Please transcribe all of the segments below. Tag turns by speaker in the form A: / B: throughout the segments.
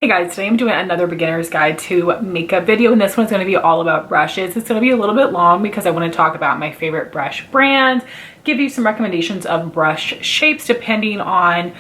A: Hey guys, today I'm doing another beginner's guide to makeup video, and this one's going to be all about brushes. It's going to be a little bit long because I want to talk about my favorite brush brands, give you some recommendations of brush shapes depending on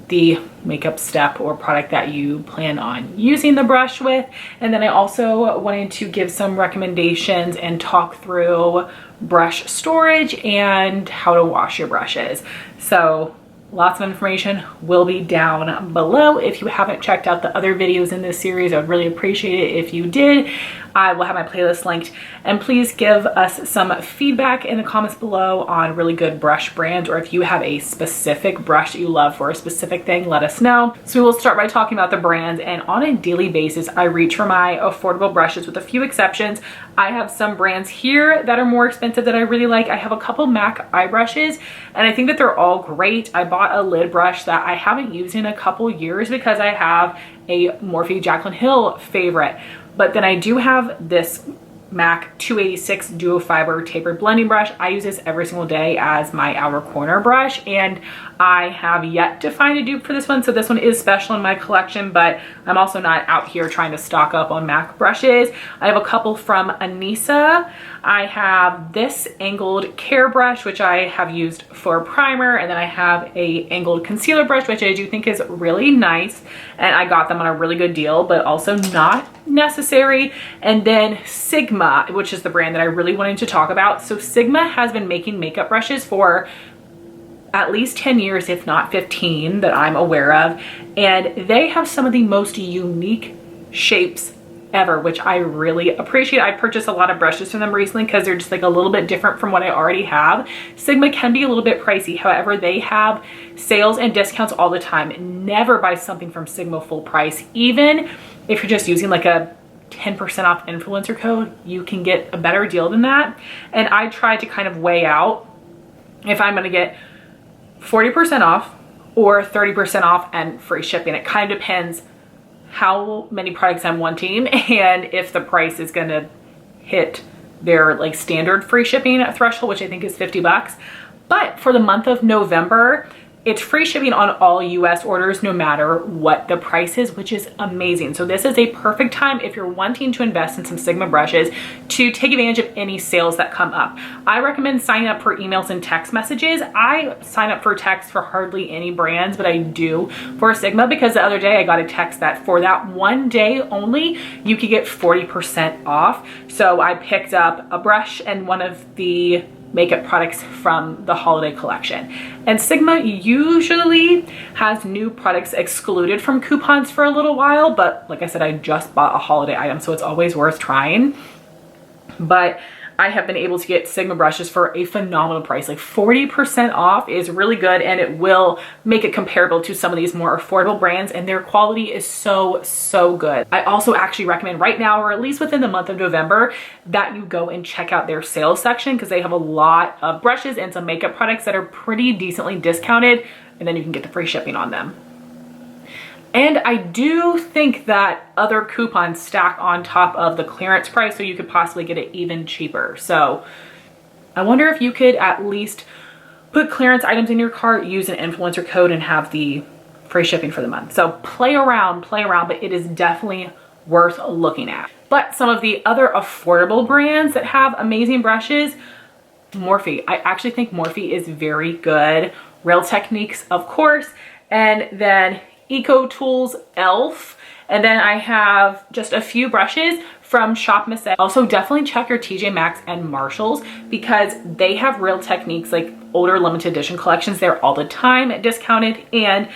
A: the makeup step or product that you plan on using the brush with. And then I also wanted to give some recommendations and talk through brush storage and how to wash your brushes. So lots of information will be down below. If you haven't checked out the other videos in this series, I would really appreciate it if you did. I will have my playlist linked, and please give us some feedback in the comments below on really good brush brands, or if you have a specific brush that you love for a specific thing, let us know. So we will start by talking about the brands, and on a daily basis, I reach for my affordable brushes with a few exceptions. I have some brands here that are more expensive that I really like. I have a couple MAC eye brushes, and I think that they're all great. I bought a lid brush that I haven't used in a couple years because I have a Morphe Jaclyn Hill favorite. But then I do have this MAC 286 Duo Fibre tapered blending brush. I use this every single day as my outer corner brush, and I have yet to find a dupe for this one. So this one is special in my collection, but I'm also not out here trying to stock up on MAC brushes. I have a couple from Anissa. I have this angled care brush, which I have used for primer, and then I have a angled concealer brush, which I do think is really nice, and I got them on a really good deal, but also not necessary. And then Sigma, which is the brand that I really wanted to talk about. So Sigma has been making makeup brushes for at least 10 years, if not 15, that I'm aware of, and they have some of the most unique shapes ever, which I really appreciate. I purchased a lot of brushes from them recently because they're just like a little bit different from what I already have. Sigma can be a little bit pricey. However, they have sales and discounts all the time. Never buy something from Sigma full price. Even if you're just using like a 10% off influencer code, you can get a better deal than that. And I try to kind of weigh out if I'm going to get 40% off or 30% off and free shipping. It kind of depends how many products I'm wanting and if the price is going to hit their like standard free shipping threshold, which I think is 50 bucks. But for the month of November, it's free shipping on all US orders, no matter what the price is, which is amazing. So this is a perfect time if you're wanting to invest in some Sigma brushes to take advantage of any sales that come up. I recommend signing up for emails and text messages. I sign up for text for hardly any brands, but I do for Sigma because the other day I got a text that for that one day only, you could get 40% off. So I picked up a brush and one of the makeup products from the holiday collection. And Sigma usually has new products excluded from coupons for a little while, but like I said, I just bought a holiday item, so it's always worth trying. But I have been able to get Sigma brushes for a phenomenal price. Like 40% off is really good, and it will make it comparable to some of these more affordable brands, and their quality is so good. I also actually recommend right now, or at least within the month of November, that you go and check out their sales section because they have a lot of brushes and some makeup products that are pretty decently discounted, and then you can get the free shipping on them. And I do think that other coupons stack on top of the clearance price, so you could possibly get it even cheaper. So I wonder if you could at least put clearance items in your cart, use an influencer code, and have the free shipping for the month. So play around, but it is definitely worth looking at. But some of the other affordable brands that have amazing brushes, Morphe. I actually think Morphe is very good. Real Techniques, of course, and then Eco Tools, Elf, and then I have just a few brushes from Shop Miss. Also definitely check your TJ Maxx and Marshalls because they have Real Techniques, like older limited edition collections there all the time discounted. And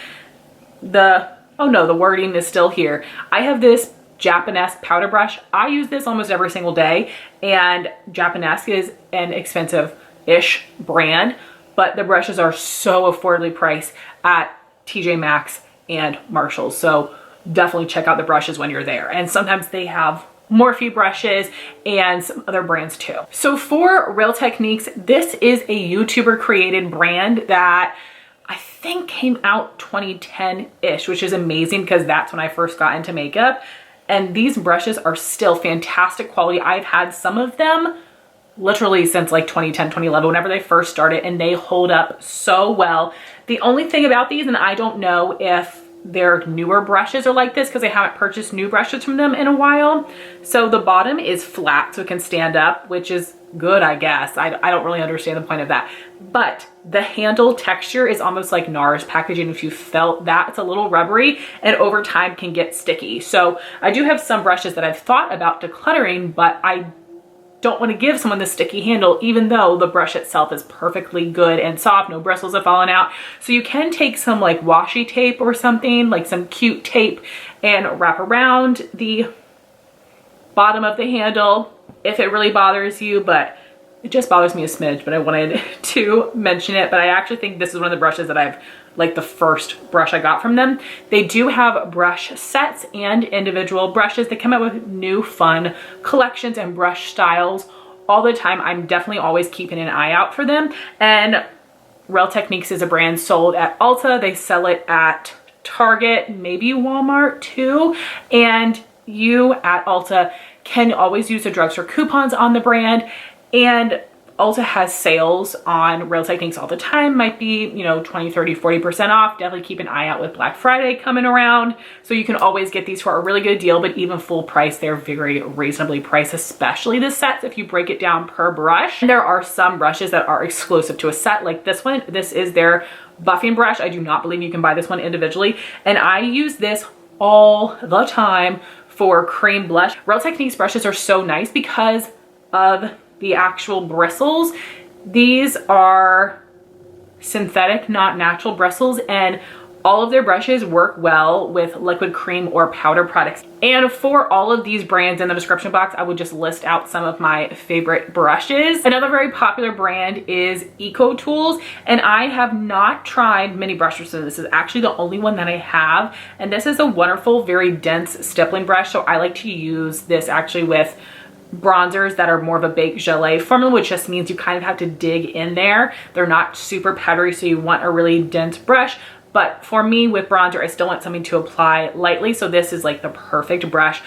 A: the wording is still here. I have this Japonesque powder brush. I use this almost every single day, and Japonesque is an expensive-ish brand, but the brushes are so affordably priced at TJ Maxx and Marshalls. So definitely check out the brushes when you're there. And sometimes they have Morphe brushes and some other brands too. So for Real Techniques, this is a YouTuber created brand that I think came out 2010-ish, which is amazing because that's when I first got into makeup. And these brushes are still fantastic quality. I've had some of them literally since like 2010, 2011, whenever they first started, and they hold up so well. The only thing about these, and I don't know if their newer brushes are like this because I haven't purchased new brushes from them in a while. So the bottom is flat so it can stand up, which is good, I guess. I don't really understand the point of that. But the handle texture is almost like NARS packaging. If you felt that, it's a little rubbery and over time can get sticky. So I do have some brushes that I've thought about decluttering, but I don't want to give someone the sticky handle, even though the brush itself is perfectly good and soft, no bristles have fallen out. So you can take some like washi tape or something, like some cute tape, and wrap around the bottom of the handle if it really bothers you, but it just bothers me a smidge, but I wanted to mention it. But I actually think this is one of the brushes that I've, like the first brush I got from them. They do have brush sets and individual brushes. They come out with new fun collections and brush styles all the time. I'm definitely always keeping an eye out for them. And Real Techniques is a brand sold at Ulta. They sell it at Target, maybe Walmart too. And you at Ulta can always use the drugstore coupons on the brand. And Ulta has sales on Real Techniques all the time. Might be, you know, 20, 30, 40% off. Definitely keep an eye out with Black Friday coming around. So you can always get these for a really good deal, but even full price, they're very reasonably priced, especially the sets if you break it down per brush. And there are some brushes that are exclusive to a set, like this one. This is their buffing brush. I do not believe you can buy this one individually. And I use this all the time for cream blush. Real Techniques brushes are so nice because of the actual bristles. These are synthetic, not natural bristles, and all of their brushes work well with liquid cream or powder products. And for all of these brands in the description box, I would just list out some of my favorite brushes. Another very popular brand is Eco Tools, and I have not tried mini brushes, so this is actually the only one that I have. And this is a wonderful, very dense stippling brush, so I like to use this actually with bronzers that are more of a baked gelée formula, which just means you kind of have to dig in there. They're not super powdery, so you want a really dense brush. But for me with bronzer, I still want something to apply lightly, so this is like the perfect brush.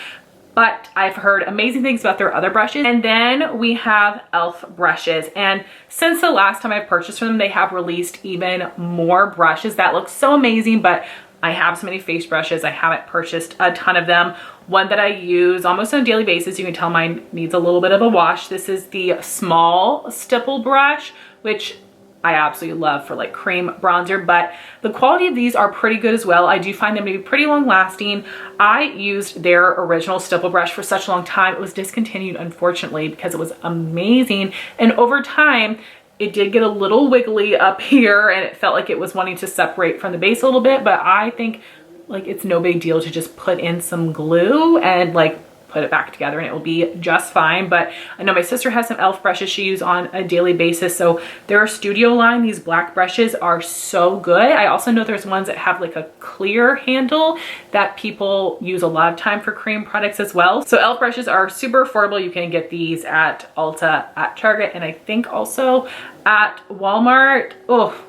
A: But I've heard amazing things about their other brushes. And then we have e.l.f. brushes. And since the last time I purchased from them, they have released even more brushes that look so amazing, but I have so many face brushes, I haven't purchased a ton of them. One that I use almost on a daily basis, you can tell mine needs a little bit of a wash. This is the small stipple brush, which I absolutely love for like cream bronzer, but the quality of these are pretty good as well. I do find them to be pretty long lasting. I used their original stipple brush for such a long time. It was discontinued, unfortunately, because it was amazing. And over time, it did get a little wiggly up here and it felt like it was wanting to separate from the base a little bit, but I think like it's no big deal to just put in some glue and like put it back together and it will be just fine. But I know my sister has some e.l.f. brushes she uses on a daily basis. So their Studio line, these black brushes are so good. I also know there's ones that have like a clear handle that people use a lot of time for cream products as well. So e.l.f. brushes are super affordable. You can get these at Ulta, at Target, and I think also at Walmart. Oh,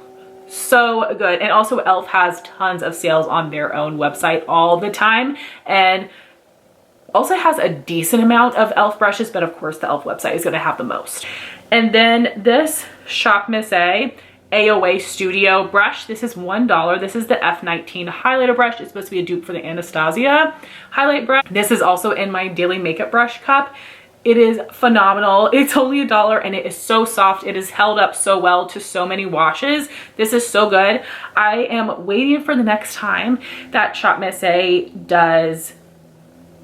A: so good. And also e.l.f. has tons of sales on their own website all the time, and also has a decent amount of e.l.f. brushes, but of course the e.l.f. website is going to have the most. And then this Shop Miss AOA Studio brush, this is $1. This is the F19 highlighter brush. It's supposed to be a dupe for the Anastasia highlight brush. This is also in my daily makeup brush cup. It is phenomenal. It's only $1 and it is so soft. It is held up so well to so many washes. This is so good. I am waiting for the next time that Shop Miss does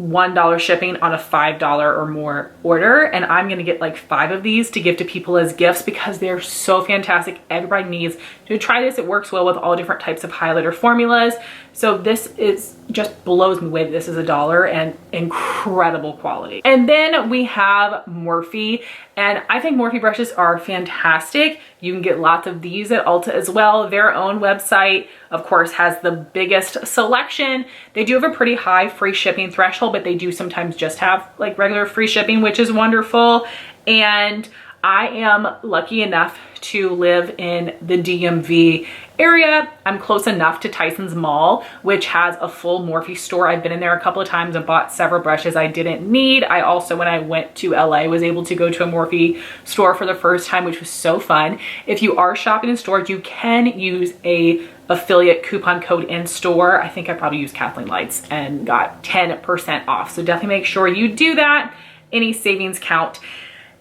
A: $1 shipping on a $5 or more order, and I'm gonna get like 5 of these to give to people as gifts because they're so fantastic. Everybody needs to try this. It works well with all different types of highlighter formulas. So this is just blows me away that this is $1 and incredible quality. And then we have Morphe, and I think Morphe brushes are fantastic. You can get lots of these at Ulta as well. Their own website, of course, has the biggest selection. They do have a pretty high free shipping threshold, but they do sometimes just have like regular free shipping, which is wonderful. And I am lucky enough to live in the DMV area. I'm close enough to Tyson's Mall, which has a full Morphe store. I've been in there a couple of times and bought several brushes I didn't need. I also, when I went to LA, was able to go to a Morphe store for the first time, which was so fun. If you are shopping in stores, you can use a affiliate coupon code in store. I think I probably used Kathleen Lights and got 10% off. So definitely make sure you do that. Any savings count.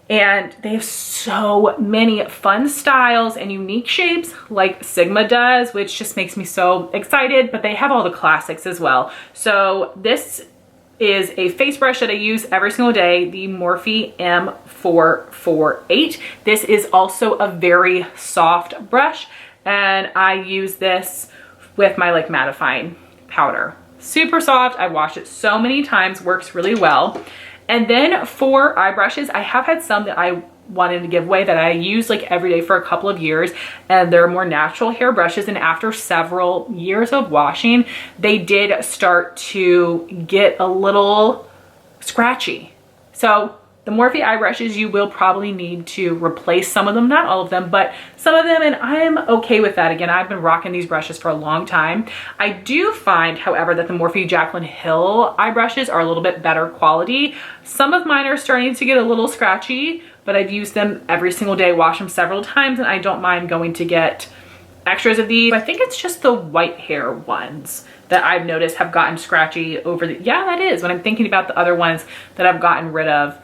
A: And they have so many fun styles and unique shapes like Sigma does, which just makes me so excited, but they have all the classics as well. So this is a face brush that I use every single day, the Morphe M448. This is also a very soft brush, and I use this with my like mattifying powder. Super soft. I washed it so many times, works really well. And then for eye brushes, I have had some that I wanted to give away that I use like every day for a couple of years, and they're more natural hair brushes, and after several years of washing, they did start to get a little scratchy. So the Morphe eye brushes, you will probably need to replace some of them, not all of them, but some of them, and I'm okay with that. Again, I've been rocking these brushes for a long time. I do find, however, that the Morphe Jaclyn Hill eye brushes are a little bit better quality. Some of mine are starting to get a little scratchy, but I've used them every single day, wash them several times, and I don't mind going to get extras of these. I think it's just the white hair ones that I've noticed have gotten scratchy over the, yeah, that is, when I'm thinking about the other ones that I've gotten rid of,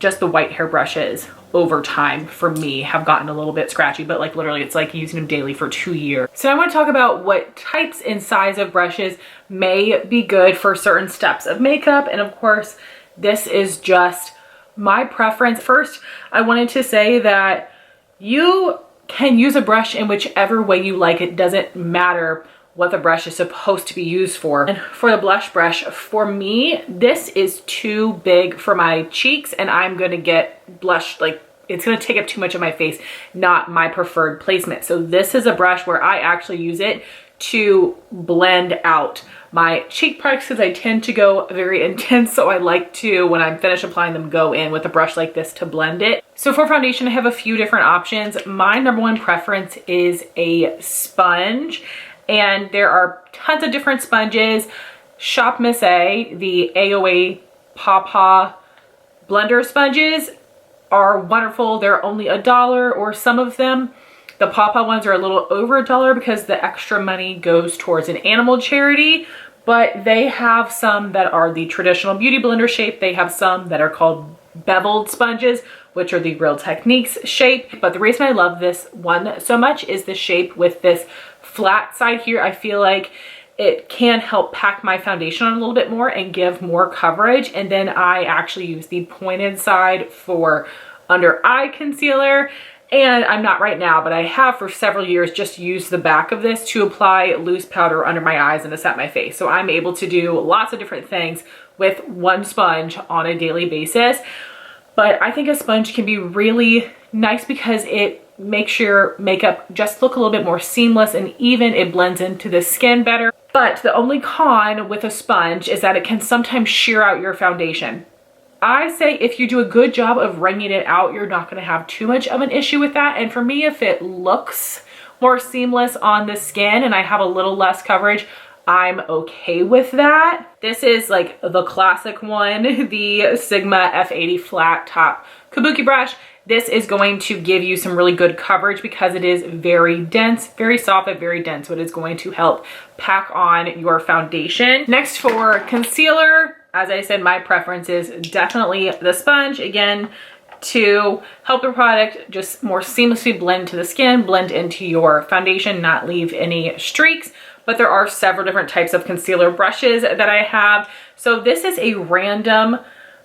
A: just the white hair brushes over time for me have gotten a little bit scratchy, but like literally it's like using them daily for 2 years. So I want to talk about what types and size of brushes may be good for certain steps of makeup. And of course, this is just my preference. First, I wanted to say that you can use a brush in whichever way you like. It doesn't matter what the brush is supposed to be used for. And for the blush brush, for me, this is too big for my cheeks, and I'm gonna get blush, like it's gonna take up too much of my face, not my preferred placement. So this is a brush where I actually use it to blend out my cheek products, because I tend to go very intense. So I like to, when I'm finished applying them, go in with a brush like this to blend it. So for foundation, I have a few different options. My number one preference is a sponge. And there are tons of different sponges. Shop Miss A, the AOA Pawpaw blender sponges are wonderful. They're only $1, or some of them. The Pawpaw ones are a little over $1 because the extra money goes towards an animal charity. But they have some that are the traditional beauty blender shape. They have some that are called beveled sponges, which are the Real Techniques shape. But the reason I love this one so much is the shape with this flat side here. I feel like it can help pack my foundation on a little bit more and give more coverage. And then I actually use the pointed side for under eye concealer. And I'm not right now, but I have for several years just used the back of this to apply loose powder under my eyes and to set my face. So I'm able to do lots of different things with one sponge on a daily basis. But I think a sponge can be really nice because it makes your makeup just look a little bit more seamless, and even it blends into the skin better. But the only con with a sponge is that it can sometimes shear out your foundation. I say if you do a good job of wringing it out, you're not going to have too much of an issue with that. And for me, if it looks more seamless on the skin and I have a little less coverage, I'm okay with that. This is like the classic one, the Sigma F50 flat top Kabuki brush. This is going to give you some really good coverage because it is very dense, very soft, but very dense. So it is going to help pack on your foundation. Next, for concealer, as I said, my preference is definitely the sponge. Again, to help the product just more seamlessly blend to the skin, blend into your foundation, not leave any streaks. But there are several different types of concealer brushes that I have. So this is a random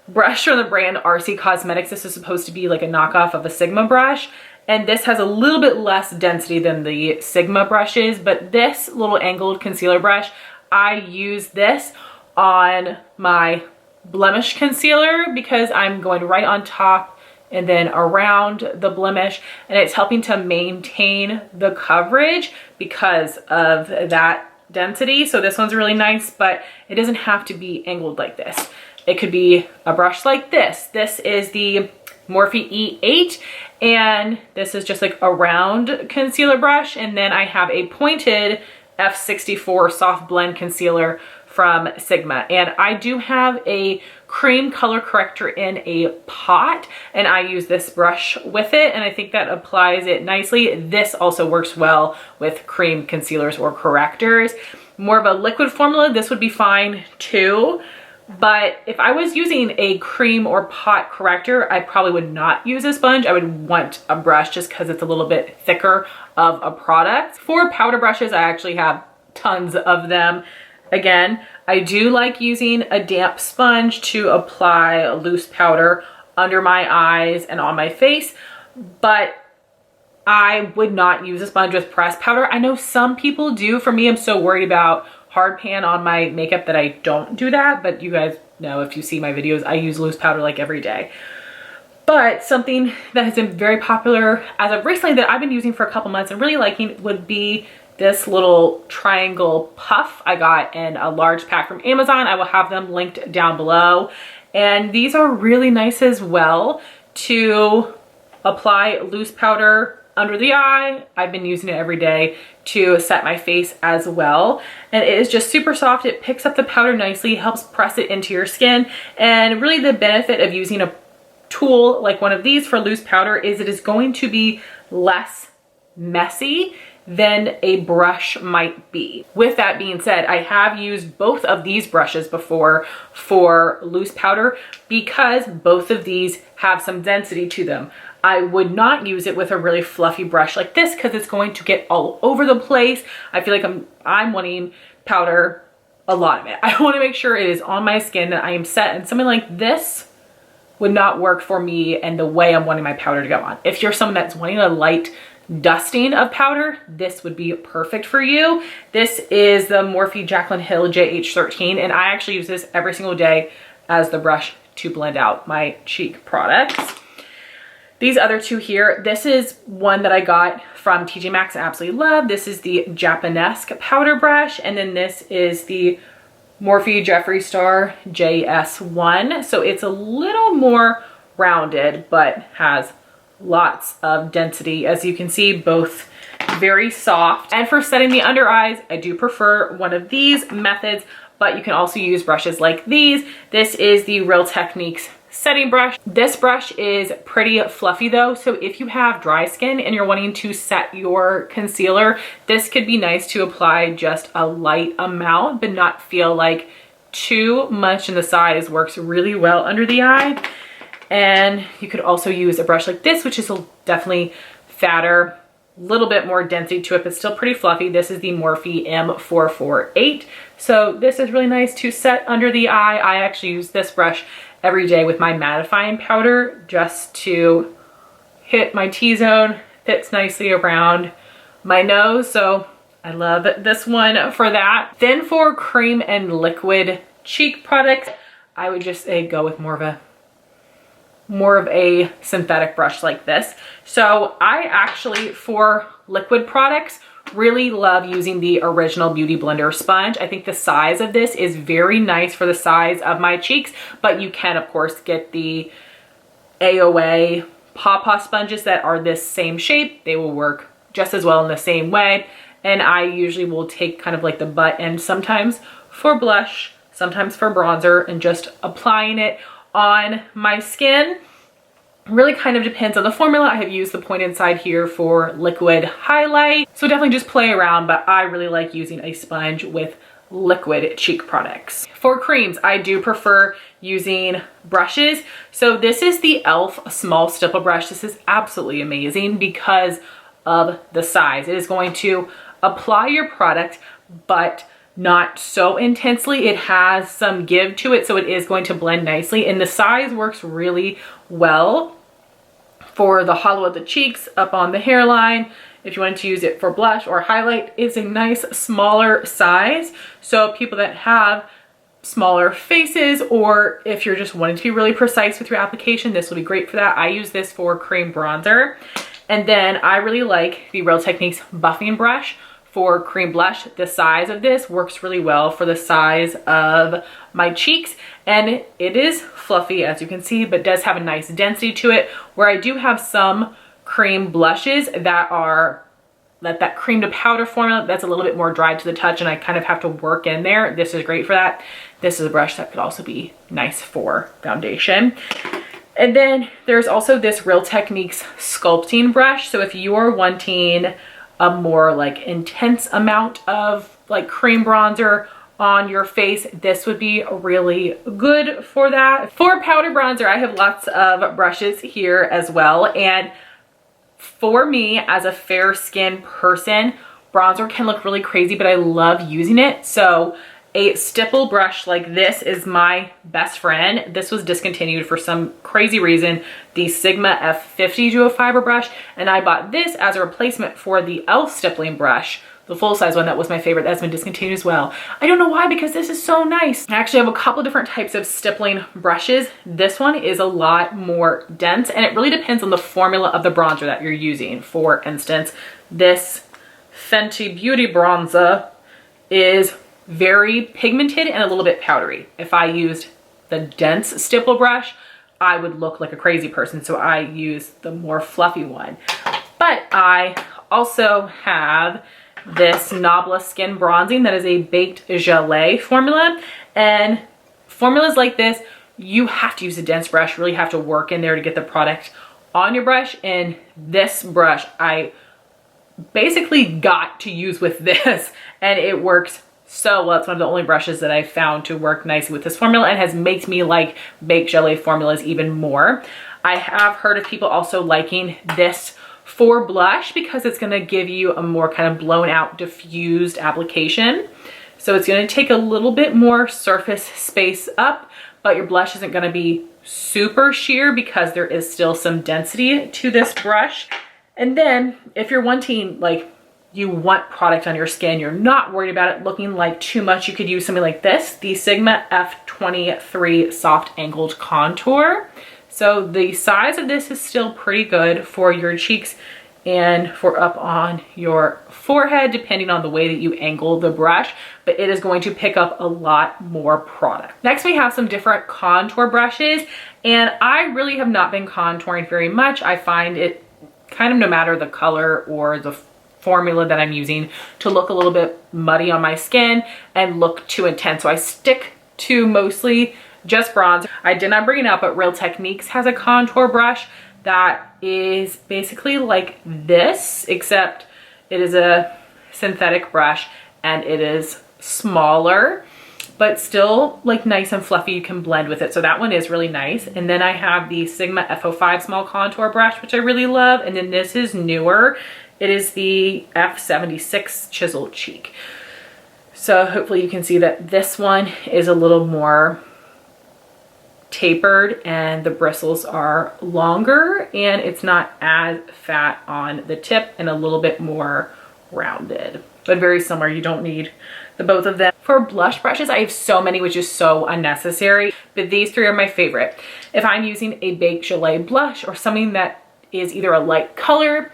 A: brush from the brand RC Cosmetics. This is supposed to be like a knockoff of a Sigma brush. And this has a little bit less density than the Sigma brushes. But this little angled concealer brush, I use this on my blemish concealer because I'm going right on top and then around the blemish, and it's helping to maintain the coverage because of that density. So this one's really nice, but it doesn't have to be angled like this. It could be a brush like this. This is the Morphe E8, and this is just like a round concealer brush. And then I have a pointed F64 soft blend concealer from Sigma. And I do have a cream color corrector in a pot, and I use this brush with it, and I think that applies it nicely. This also works well with cream concealers or correctors. More of a liquid formula, this would be fine too. But if I was using a cream or pot corrector, I probably would not use a sponge. I would want a brush just because it's a little bit thicker of a product. For powder brushes, I actually have tons of them. Again, I do like using a damp sponge to apply loose powder under my eyes and on my face, but I would not use a sponge with pressed powder. I know some people do. For me, I'm so worried about hard pan on my makeup that I don't do that, but you guys know, if you see my videos, I use loose powder like every day. But something that has been very popular as of recently that I've been using for a couple months and really liking would be this little triangle puff I got in a large pack from Amazon. I will have them linked down below. And these are really nice as well to apply loose powder under the eye. I've been using it every day to set my face as well. And it is just super soft. It picks up the powder nicely, helps press it into your skin. And really the benefit of using a tool like one of these for loose powder is it is going to be less messy than a brush might be. With that being said, I have used both of these brushes before for loose powder because both of these have some density to them. I would not use it with a really fluffy brush like this because it's going to get all over the place. I feel like I'm wanting powder, a lot of it. I want to make sure it is on my skin, that I am set, and something like this would not work for me and the way I'm wanting my powder to go on. If you're someone that's wanting a light dusting of powder, this would be perfect for you. This is the Morphe Jaclyn Hill JH13, and I actually use this every single day as the brush to blend out my cheek products. These other two here, this is one that I got from TJ Maxx and absolutely love. This is the Japonesque powder brush, and then this is the Morphe Jeffree Star JS1. So it's a little more rounded, but has lots of density. As you can see, both very soft. And for setting the under eyes, I do prefer one of these methods, but you can also use brushes like these. This is the Real Techniques setting brush. This brush is pretty fluffy though, so if you have dry skin and you're wanting to set your concealer, this could be nice to apply just a light amount but not feel like too much, and the size works really well under the eye. And you could also use a brush like this, which is definitely fatter, a little bit more density to it, but still pretty fluffy. This is the Morphe M448. So this is really nice to set under the eye. I actually use this brush every day with my mattifying powder just to hit my T-zone. Fits nicely around my nose, so I love this one for that. Then for cream and liquid cheek products, I would just say go with more of a synthetic brush like this. So I actually, for liquid products, really love using the Original Beauty Blender sponge. I think the size of this is very nice for the size of my cheeks, but you can of course get the AOA Paw sponges that are this same shape. They will work just as well in the same way. And I usually will take kind of like the butt end sometimes for blush, sometimes for bronzer, and just applying it on my skin. Really kind of depends on the formula. I have used the point inside here for liquid highlight. So definitely just play around, but I really like using a sponge with liquid cheek products. For creams, I do prefer using brushes. So this is the e.l.f. small stipple brush. This is absolutely amazing because of the size. It is going to apply your product, but not so intensely. It has some give to it, so it is going to blend nicely, and the size works really well for the hollow of the cheeks, up on the hairline. If you wanted to use it for blush or highlight, it's a nice smaller size. So people that have smaller faces, or if you're just wanting to be really precise with your application, this will be great for that. I use this for cream bronzer. And then I really like the Real Techniques buffing brush for cream blush. The size of this works really well for the size of my cheeks, and it is fluffy as you can see, but does have a nice density to it, where I do have some cream blushes that are that cream to powder formula that's a little bit more dry to the touch and I kind of have to work in there. This is great for that. This is a brush that could also be nice for foundation. And then there's also this Real Techniques sculpting brush. So if you're wanting a more like intense amount of like cream bronzer on your face, this would be really good for that. For powder bronzer, I have lots of brushes here as well. And for me, as a fair skin person, bronzer can look really crazy, but I love using it. So a stipple brush like this is my best friend. This was discontinued for some crazy reason, the Sigma F50 Duo Fibre brush, and I bought this as a replacement for the e.l.f. stippling brush, the full-size one that was my favorite. That's been discontinued as well. I don't know why, because this is so nice. I actually have a couple different types of stippling brushes. This one is a lot more dense, and it really depends on the formula of the bronzer that you're using. For instance, this Fenty Beauty bronzer is very pigmented and a little bit powdery. If I used the dense stipple brush, I would look like a crazy person, so I use the more fluffy one. But I also have this Nabla Skin Bronzing that is a baked gelée formula, and formulas like this, you have to use a dense brush, really have to work in there to get the product on your brush. And this brush I basically got to use with this, and it works so well. It's one of the only brushes that I found to work nicely with this formula and has made me like baked gelée formulas even more. I have heard of people also liking this for blush because it's going to give you a more kind of blown out diffused application. So it's going to take a little bit more surface space up, but your blush isn't going to be super sheer because there is still some density to this brush. And then if you're wanting, like, you want product on your skin, you're not worried about it looking like too much, you could use something like this, the Sigma F23 Soft Angled Contour. So the size of this is still pretty good for your cheeks and for up on your forehead, depending on the way that you angle the brush, but it is going to pick up a lot more product. Next, we have some different contour brushes, and I really have not been contouring very much. I find it kind of, no matter the color or the formula that I'm using, to look a little bit muddy on my skin and look too intense. So I stick to mostly just bronze. I did not bring it up, but Real Techniques has a contour brush that is basically like this, except it is a synthetic brush and it is smaller, but still like nice and fluffy. You can blend with it. So that one is really nice. And then I have the Sigma F05 small contour brush, which I really love. And then this is newer. It is the F76 Chiseled Cheek. So hopefully you can see that this one is a little more tapered and the bristles are longer and it's not as fat on the tip and a little bit more rounded, but very similar. You don't need the both of them. For blush brushes, I have so many, which is so unnecessary, but these three are my favorite. If I'm using a baked gelée blush or something that is either a light color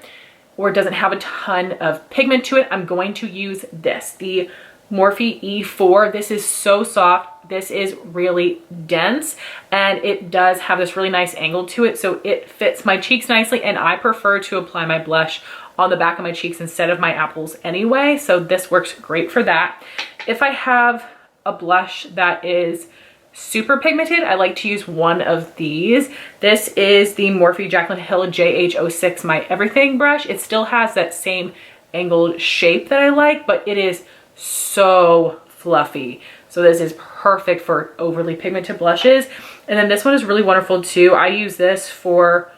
A: or doesn't have a ton of pigment to it, I'm going to use this, the Morphe E4. This is so soft. This is really dense and it does have this really nice angle to it, so it fits my cheeks nicely, and I prefer to apply my blush on the back of my cheeks instead of my apples anyway, so this works great for that. If I have a blush that is super pigmented, I like to use one of these. This is the Morphe Jaclyn Hill JH06 My Everything brush. It still has that same angled shape that I like, but it is so fluffy. So this is perfect for overly pigmented blushes. And then this one is really wonderful too. I use this for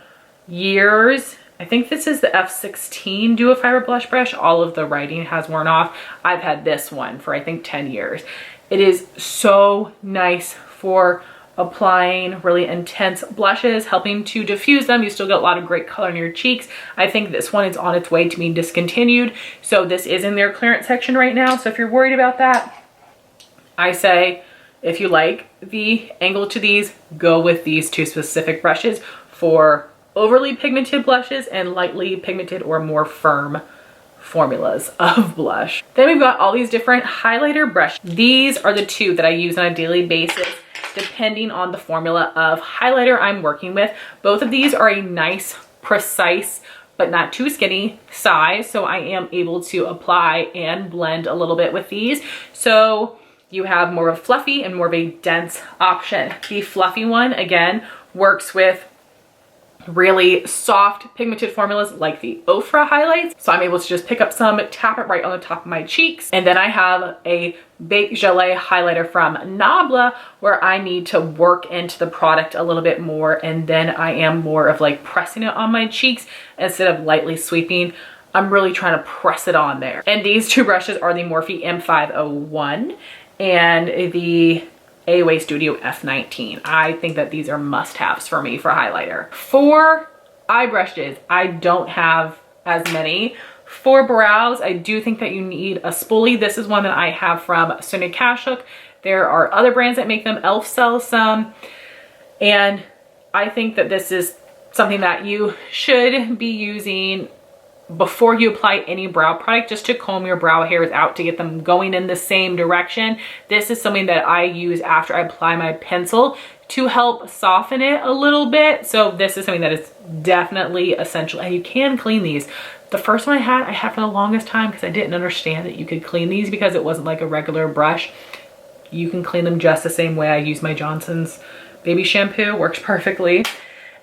A: years. I think this is the F16 Duo Fibre blush brush. All of the writing has worn off. I've had this one for I think 10 years. It is so nice for applying really intense blushes, helping to diffuse them. You still get a lot of great color in your cheeks. I think this one is on its way to being discontinued, so this is in their clearance section right now. So if you're worried about that, I say if you like the angle to these, go with these two specific brushes for overly pigmented blushes and lightly pigmented or more firm formulas of blush. Then we've got all these different highlighter brushes. These are the two that I use on a daily basis depending on the formula of highlighter I'm working with. Both of these are a nice, precise but not too skinny size. So I am able to apply and blend a little bit with these. So you have more of a fluffy and more of a dense option. The fluffy one, again, works with really soft pigmented formulas like the Ofra highlights. So I'm able to just pick up some, tap it right on the top of my cheeks. And then I have a Baked Gelée highlighter from Nabla where I need to work into the product a little bit more. And then I am more of like pressing it on my cheeks instead of lightly sweeping. I'm really trying to press it on there. And these two brushes are the Morphe M501 and the AOA Studio F19. I think that these are must-haves for me for highlighter. For eye brushes, I don't have as many. For brows, I do think that you need a spoolie. This is one that I have from Sonia Kashuk. There are other brands that make them. e.l.f. sells some. And I think that this is something that you should be using before you apply any brow product, just to comb your brow hairs out to get them going in the same direction. This is something that I use after I apply my pencil to help soften it a little bit. So this is something that is definitely essential, and you can clean these. The first one I had for the longest time because I didn't understand that you could clean these because it wasn't like a regular brush. You can clean them just the same way I use my Johnson's baby shampoo, works perfectly.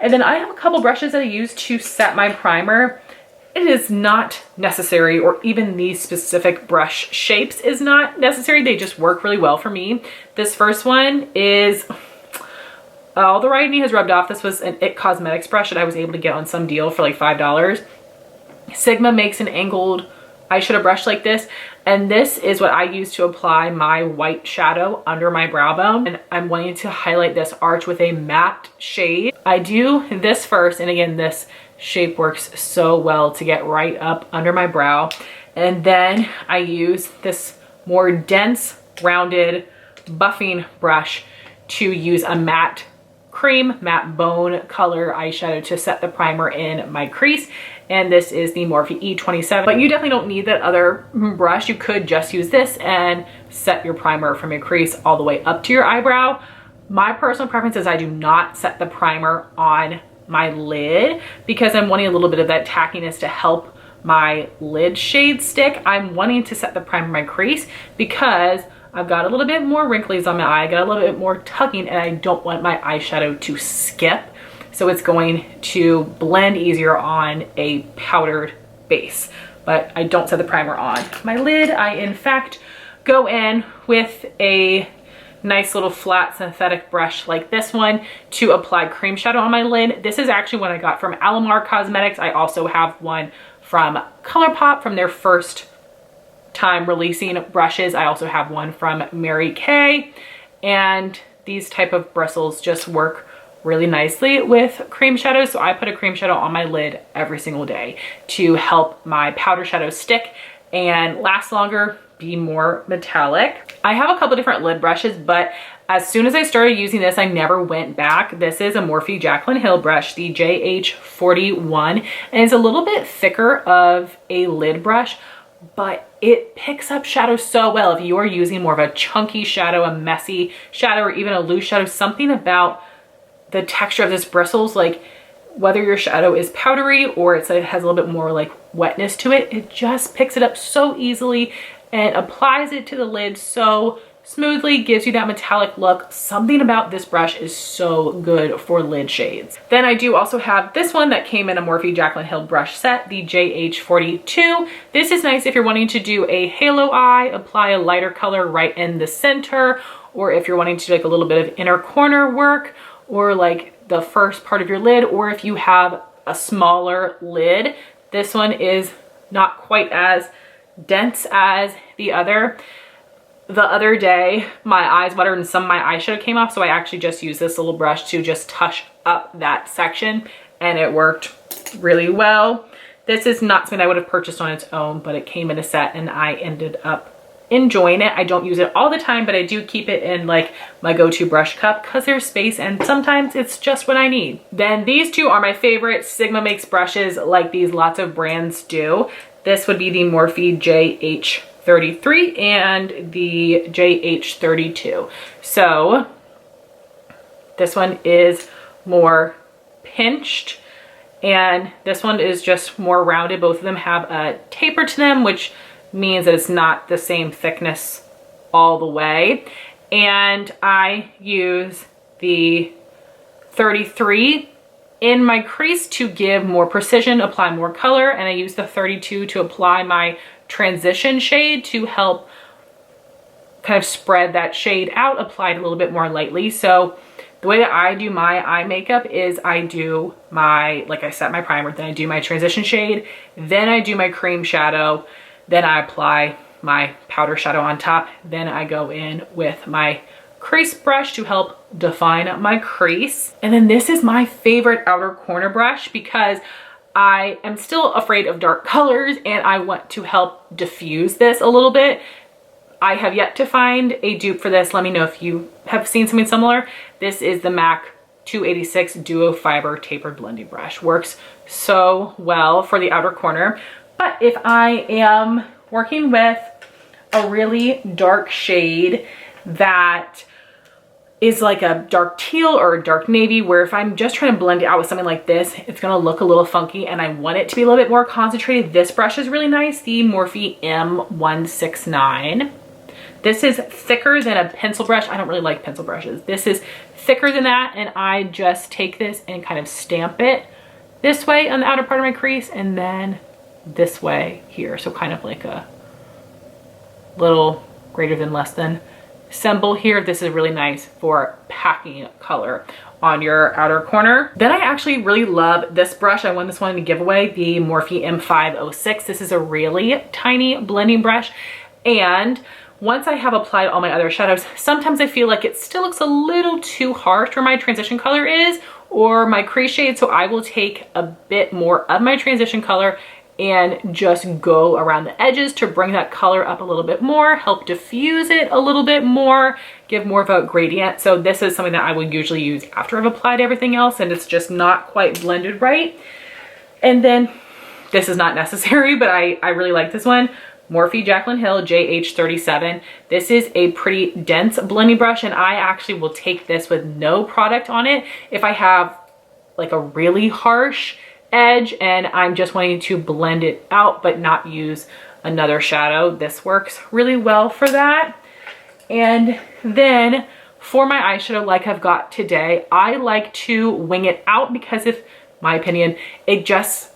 A: And then I have a couple brushes that I use to set my primer. It is not necessary, or even these specific brush shapes is not necessary. They just work really well for me. This first one is, all the writing has rubbed off. This was an IT Cosmetics brush that I was able to get on some deal for like $5. Sigma makes an angled eyeshadow brush like this, and this is what I use to apply my white shadow under my brow bone. And I'm wanting to highlight this arch with a matte shade. I do this first, and again, this shape works so well to get right up under my brow. And then I use this more dense, rounded buffing brush to use a matte bone color eyeshadow to set the primer in my crease. And this is the Morphe E27, but you definitely don't need that other brush. You could just use this and set your primer from your crease all the way up to your eyebrow. My personal preference is I do not set the primer on my lid because I'm wanting a little bit of that tackiness to help my lid shade stick. I'm wanting to set the primer in my crease because I've got a little bit more wrinkles on my eye, I got a little bit more tucking, and I don't want my eyeshadow to skip. So it's going to blend easier on a powdered base, but I don't set the primer on my lid. I, in fact, go in with a nice little flat synthetic brush like this one to apply cream shadow on my lid. This is actually one I got from Alamar Cosmetics. I also have one from ColourPop from their first time releasing brushes. I also have one from Mary Kay, and these type of bristles just work really nicely with cream shadow. So I put a cream shadow on my lid every single day to help my powder shadow stick and last longer, be more metallic. I have a couple different lid brushes, but as soon as I started using this, I never went back. This is a Morphe Jaclyn Hill brush, the JH41, and it's a little bit thicker of a lid brush, but it picks up shadow so well. If you are using more of a chunky shadow, a messy shadow, or even a loose shadow, something about the texture of this bristles, like whether your shadow is powdery or it has a little bit more like wetness to it, it just picks it up so easily and applies it to the lid so smoothly, gives you that metallic look. Something about this brush is so good for lid shades. Then I do also have this one that came in a Morphe Jaclyn Hill brush set, the JH42. This is nice if you're wanting to do a halo eye, apply a lighter color right in the center, or if you're wanting to do like a little bit of inner corner work, or like the first part of your lid, or if you have a smaller lid. This one is not quite as dense as the other. The other day, my eyes watered and some of my eyeshadow came off, so I actually just used this little brush to just touch up that section, and it worked really well. This is not something I would have purchased on its own, but it came in a set and I ended up enjoying it. I don't use it all the time, but I do keep it in like my go-to brush cup because there's space and sometimes it's just what I need. Then these two are my favorite. Sigma makes brushes like these, lots of brands do. This would be the Morphe JH33 and the JH32. So this one is more pinched And this one is just more rounded. Both of them have a taper to them, which means that it's not the same thickness all the way. And I use the 33 in my crease to give more precision, apply more color, and I use the 32 to apply my transition shade to help kind of spread that shade out, apply it a little bit more lightly. So the way that I do my eye makeup is I do my, like I set my primer, then I do my transition shade, then I do my cream shadow, then I apply my powder shadow on top, then I go in with my crease brush to help define my crease. And then this is my favorite outer corner brush because I am still afraid of dark colors and I want to help diffuse this a little bit. I have yet to find a dupe for this. Let me know if you have seen something similar. This is the MAC 286 Duo Fibre Tapered Blending Brush. Works so well for the outer corner. But if I am working with a really dark shade that is like a dark teal or a dark navy, where if I'm just trying to blend it out with something like this, it's gonna look a little funky and I want it to be a little bit more concentrated, this brush is really nice, the Morphe M169. This is thicker than a pencil brush. I don't really like pencil brushes. This is thicker than that, and I just take this and kind of stamp it this way on the outer part of my crease and then this way here. So kind of like a little greater than less than symbol here. This is really nice for packing color on your outer corner. Then I actually really love this brush. I won this one in a giveaway, the Morphe M506. This is a really tiny blending brush, and once I have applied all my other shadows, sometimes I feel like it still looks a little too harsh where my transition color is or my crease shade, so I will take a bit more of my transition color and just go around the edges to bring that color up a little bit more, help diffuse it a little bit more, give more of a gradient. So this is something that I will usually use after I've applied everything else and it's just not quite blended right. And then this is not necessary, but I really like this one. Morphe Jaclyn Hill JH37. This is a pretty dense blending brush, and I actually will take this with no product on it if I have like a really harsh edge and I'm just wanting to blend it out but not use another shadow. This works really well for that. And then for my eyeshadow, like I've got today, I like to wing it out because, if my opinion, it just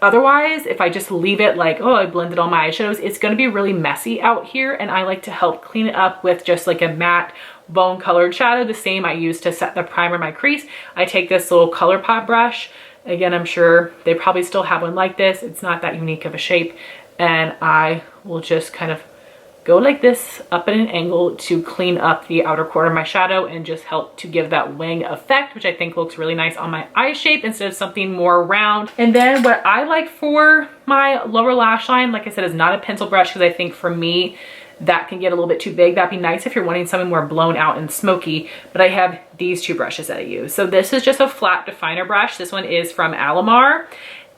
A: otherwise, if I just leave it like, oh, I blended all my eyeshadows, it's going to be really messy out here, and I like to help clean it up with just like a matte bone colored shadow, the same I use to set the primer in my crease. I take this little ColourPop brush. Again, I'm sure they probably still have one like this. It's not that unique of a shape, and I will just kind of go like this up at an angle to clean up the outer corner of my shadow and just help to give that wing effect, which I think looks really nice on my eye shape instead of something more round. And then what I like for my lower lash line, like I said, is not a pencil brush, because I think for me that can get a little bit too big. That'd be nice if you're wanting something more blown out and smoky, but I have these two brushes that I use. So this is just a flat definer brush. This one is from Alamar.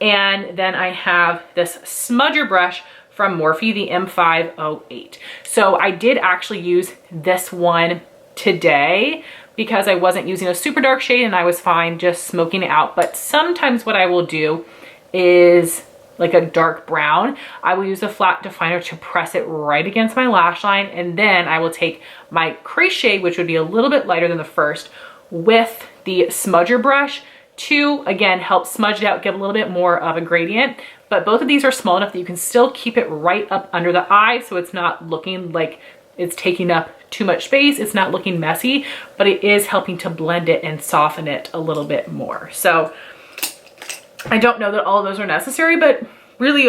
A: And then I have this smudger brush from Morphe, the M508. So I did actually use this one today because I wasn't using a super dark shade and I was fine just smoking it out. But sometimes what I will do is like a dark brown. I will use a flat definer to press it right against my lash line, and then I will take my crease shade, which would be a little bit lighter than the first, with the smudger brush to, again, help smudge it out, give a little bit more of a gradient. But both of these are small enough that you can still keep it right up under the eye, so it's not looking like it's taking up too much space. It's not looking messy, but it is helping to blend it and soften it a little bit more. So I don't know that all of those are necessary, but really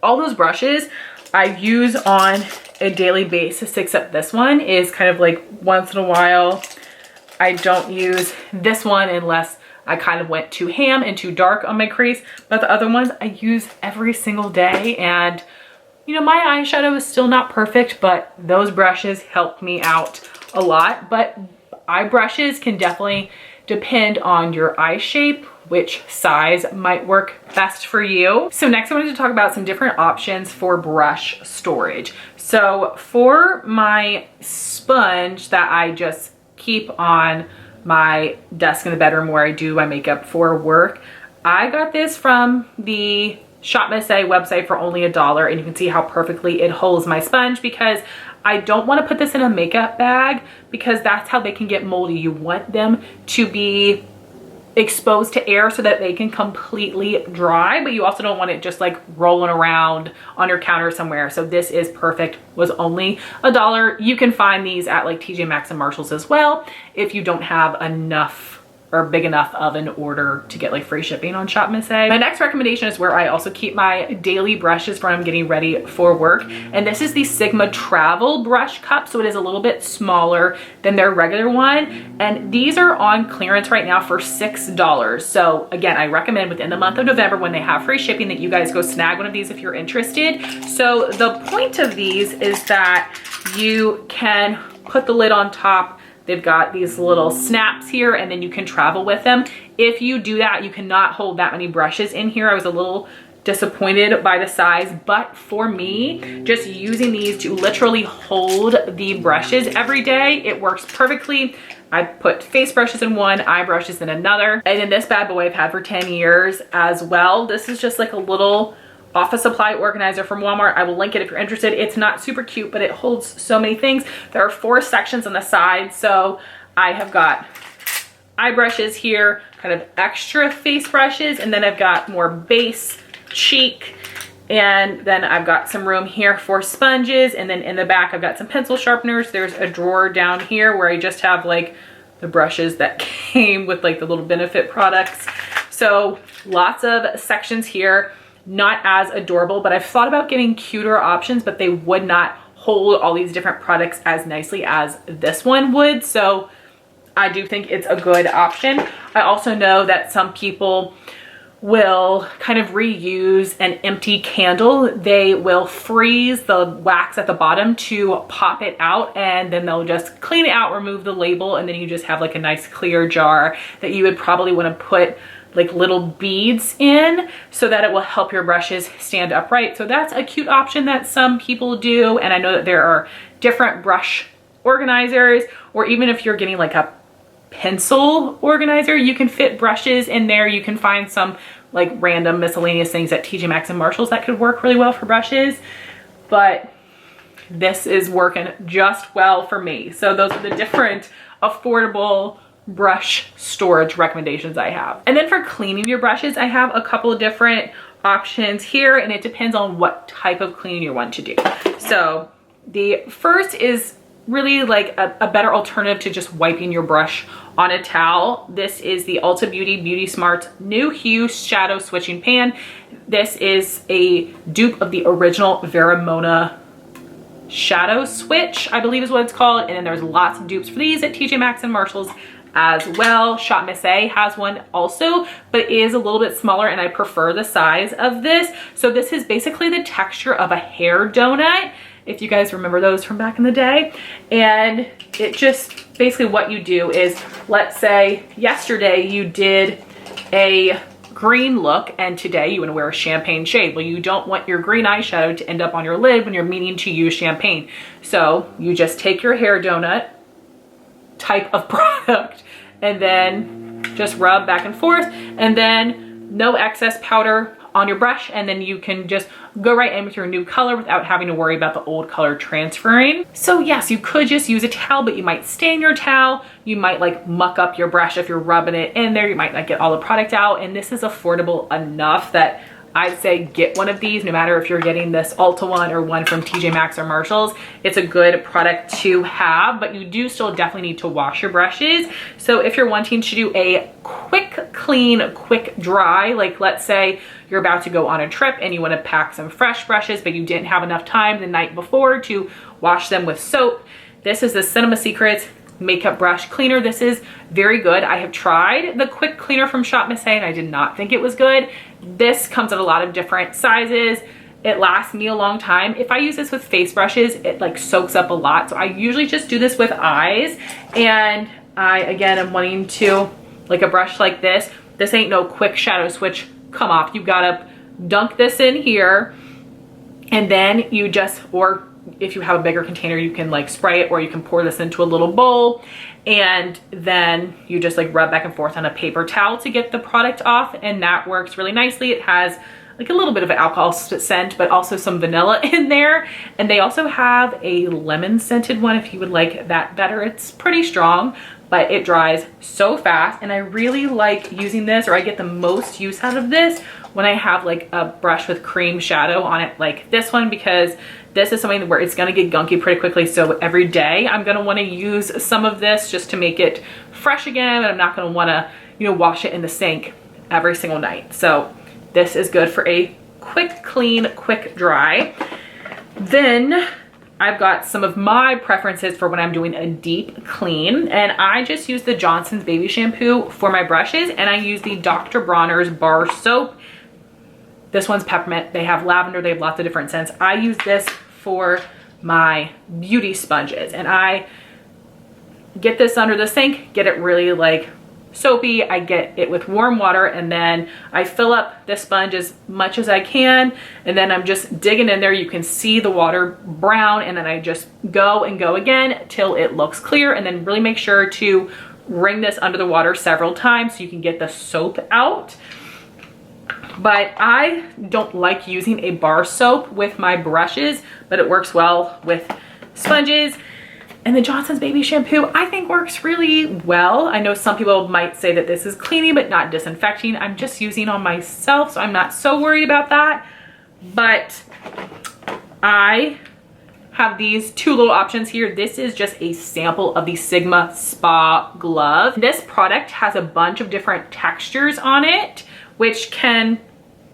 A: all those brushes I use on a daily basis, except this one is kind of like once in a while. I don't use this one unless I kind of went too ham and too dark on my crease, but the other ones I use every single day. And you know, my eyeshadow is still not perfect, but those brushes help me out a lot. But eye brushes can definitely depend on your eye shape, which size might work best for you. So next I wanted to talk about some different options for brush storage. So for my sponge that I just keep on my desk in the bedroom where I do my makeup for work, I got this from the Shop Miss A website for only $1, and you can see how perfectly it holds my sponge, because I don't want to put this in a makeup bag because that's how they can get moldy. You want them to be exposed to air so that they can completely dry, but you also don't want it just like rolling around on your counter somewhere. So this is perfect, was only $1. You can find these at like TJ Maxx and Marshalls as well if you don't have enough or big enough of an order to get like free shipping on Shop Miss A. My next recommendation is where I also keep my daily brushes when I'm getting ready for work. And this is the Sigma Travel brush cup. So it is a little bit smaller than their regular one. And these are on clearance right now for $6. So again, I recommend within the month of November when they have free shipping that you guys go snag one of these if you're interested. So the point of these is that you can put the lid on top. They've got these little snaps here, and then you can travel with them. If you do that, you cannot hold that many brushes in here. I was a little disappointed by the size, but for me, just using these to literally hold the brushes every day, it works perfectly. I put face brushes in one, eye brushes in another. And then this bad boy I've had for 10 years as well. This is just like a little office supply organizer from Walmart. I will link it if you're interested. It's not super cute, but it holds so many things. There are 4 sections on the side. So I have got eye brushes here, kind of extra face brushes, and then I've got more base, cheek, and then I've got some room here for sponges. And then in the back, I've got some pencil sharpeners. There's a drawer down here where I just have like the brushes that came with like the little benefit products. So lots of sections here. Not as adorable, but I've thought about getting cuter options, but they would not hold all these different products as nicely as this one would. So I do think it's a good option. I also know that some people will kind of reuse an empty candle. They will freeze the wax at the bottom to pop it out, and then they'll just clean it out, remove the label, and then you just have like a nice clear jar that you would probably want to put like little beads in so that it will help your brushes stand upright. So that's a cute option that some people do. And I know that there are different brush organizers, or even if you're getting like a pencil organizer, you can fit brushes in there. You can find some like random miscellaneous things at TJ Maxx and Marshalls that could work really well for brushes. But this is working just well for me. So those are the different affordable brush storage recommendations I have. And then for cleaning your brushes, I have a couple of different options here, and it depends on what type of cleaning you want to do. So the first is really like a better alternative to just wiping your brush on a towel. This is the Ulta Beauty Beauty Smarts New Hue Shadow Switching Pan. This is a dupe of the original Veramona Shadow Switch, I believe is what it's called. And then there's lots of dupes for these at TJ Maxx and Marshalls as well. Shop Miss A has one also, but it is a little bit smaller and I prefer the size of this. So this is basically the texture of a hair donut, if you guys remember those from back in the day. And it just basically what you do is, let's say yesterday you did a green look and today you want to wear a champagne shade. Well, you don't want your green eyeshadow to end up on your lid when you're meaning to use champagne. So you just take your hair donut type of product and then just rub back and forth, and then no excess powder on your brush, and then you can just go right in with your new color without having to worry about the old color transferring. So yes, you could just use a towel, but you might stain your towel. You might like muck up your brush if you're rubbing it in there. You might not get all the product out, and this is affordable enough that I'd say get one of these, no matter if you're getting this Ulta one or one from TJ Maxx or Marshalls. It's a good product to have, but you do still definitely need to wash your brushes. So if you're wanting to do a quick clean, quick dry, like let's say you're about to go on a trip and you want to pack some fresh brushes, but you didn't have enough time the night before to wash them with soap, this is the Cinema Secrets makeup brush cleaner. This is very good. I have tried the quick cleaner from Shop Miss A and I did not think it was good. This comes in a lot of different sizes. It lasts me a long time. If I use this with face brushes, it like soaks up a lot. So I usually just do this with eyes. And I, again, am wanting to, like a brush like this. This ain't no quick shadow switch come off. You gotta dunk this in here, and then you just, or if you have a bigger container, you can like spray it, or you can pour this into a little bowl and then you just like rub back and forth on a paper towel to get the product off, and that works really nicely. It has like a little bit of an alcohol scent, but also some vanilla in there. And they also have a lemon scented one if you would like that better. It's pretty strong, but it dries so fast. And I really like using this, or I get the most use out of this when I have like a brush with cream shadow on it like this one, because this is something where it's gonna get gunky pretty quickly. So every day I'm gonna wanna use some of this just to make it fresh again, and I'm not gonna wanna, you know, wash it in the sink every single night. So this is good for a quick clean, quick dry. Then I've got some of my preferences for when I'm doing a deep clean, and I just use the Johnson's baby shampoo for my brushes, and I use the Dr. Bronner's bar soap. This one's peppermint. They have lavender. They have lots of different scents. I use this for my beauty sponges, and I get this under the sink, get it really like soapy. I get it with warm water, and then I fill up this sponge as much as I can, and then I'm just digging in there. You can see the water brown, and then I just go and go again till it looks clear, and then really make sure to wring this under the water several times so you can get the soap out. But I don't like using a bar soap with my brushes, but it works well with sponges. And the Johnson's baby shampoo, I think, works really well. I know some people might say that this is cleaning but not disinfecting. I'm just using on myself, so I'm not so worried about that. But I have these two little options here. This is just a sample of the Sigma Spa glove. This product has a bunch of different textures on it, which can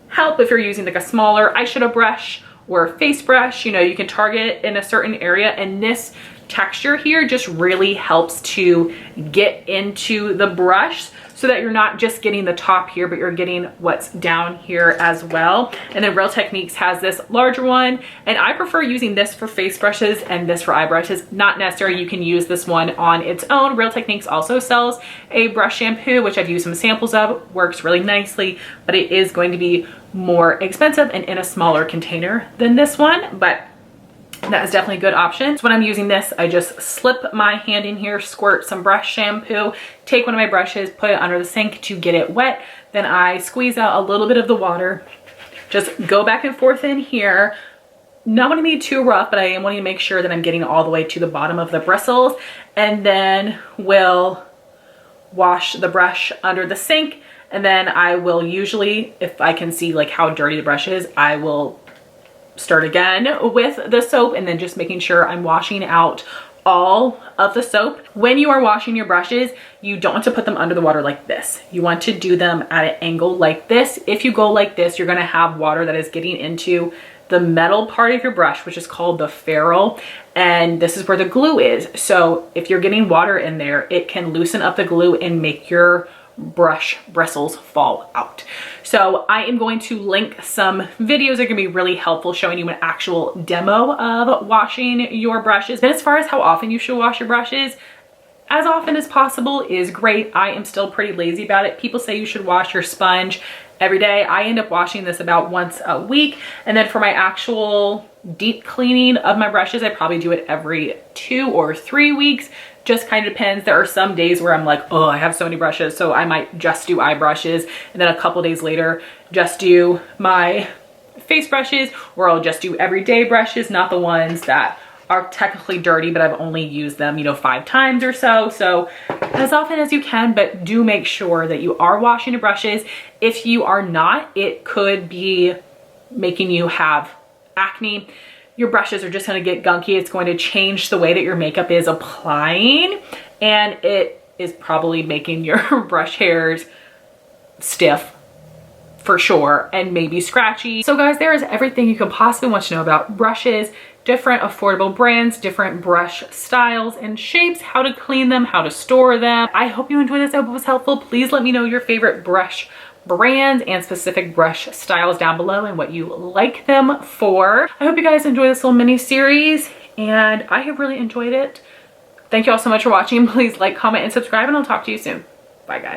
A: help if you're using like a smaller eyeshadow brush or a face brush. You know, you can target in a certain area, and this texture here just really helps to get into the brush so that you're not just getting the top here, but you're getting what's down here as well. And then Real Techniques has this larger one, and I prefer using this for face brushes and this for eye brushes. Not necessary, you can use this one on its own. Real Techniques also sells a brush shampoo, which I've used some samples of, works really nicely, but it is going to be more expensive and in a smaller container than this one, but that is definitely a good option. So when I'm using this, I just slip my hand in here, squirt some brush shampoo, take one of my brushes, put it under the sink to get it wet. Then I squeeze out a little bit of the water, just go back and forth in here. Not wanting to be too rough, but I am wanting to make sure that I'm getting all the way to the bottom of the bristles. And then we'll wash the brush under the sink. And then I will usually, if I can see like how dirty the brush is, I will start again with the soap, and then just making sure I'm washing out all of the soap. When you are washing your brushes, you don't want to put them under the water like this. You want to do them at an angle like this. If you go like this, you're going to have water that is getting into the metal part of your brush, which is called the ferrule, and this is where the glue is. So if you're getting water in there, it can loosen up the glue and make your brush bristles fall out. So I am going to link some videos that are gonna be really helpful, showing you an actual demo of washing your brushes. And as far as how often you should wash your brushes, as often as possible is great. I am still pretty lazy about it. People say you should wash your sponge every day. I end up washing this about once a week. And then for my actual deep cleaning of my brushes, I probably do it every 2 or 3 weeks. Just kind of depends. There are some days where I'm like, oh, I have so many brushes, so I might just do eye brushes, and then a couple days later just do my face brushes, or I'll just do everyday brushes, not the ones that are technically dirty, but I've only used them, you know, 5 times or so. So as often as you can, but do make sure that you are washing your brushes. If you are not, it could be making you have acne. Your brushes are just going to get gunky. It's going to change the way that your makeup is applying, and it is probably making your brush hairs stiff for sure, and maybe scratchy. So guys, there is everything you could possibly want to know about brushes, different affordable brands, different brush styles and shapes, how to clean them, how to store them. I hope you enjoyed this. I hope it was helpful. Please let me know your favorite brush brands and specific brush styles down below and what you like them for. I hope you guys enjoy this little mini series, and I have really enjoyed it. Thank you all so much for watching. Please like, comment, and subscribe, and I'll talk to you soon. Bye guys.